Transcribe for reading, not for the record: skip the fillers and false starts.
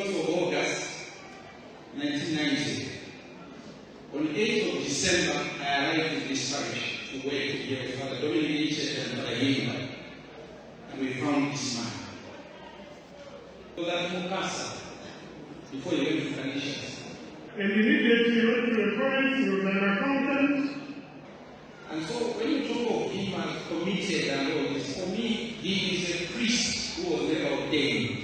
12th of August 1990. On 8th of December, I arrived in this parish to work here with Father Dominic and Father Yinga, and we found this man. So that Mukasa, before he went to Canisius. And immediately he went to the province, he was an accountant. And so when you talk of him as committed and all this, for me, he is a priest who was never ordained.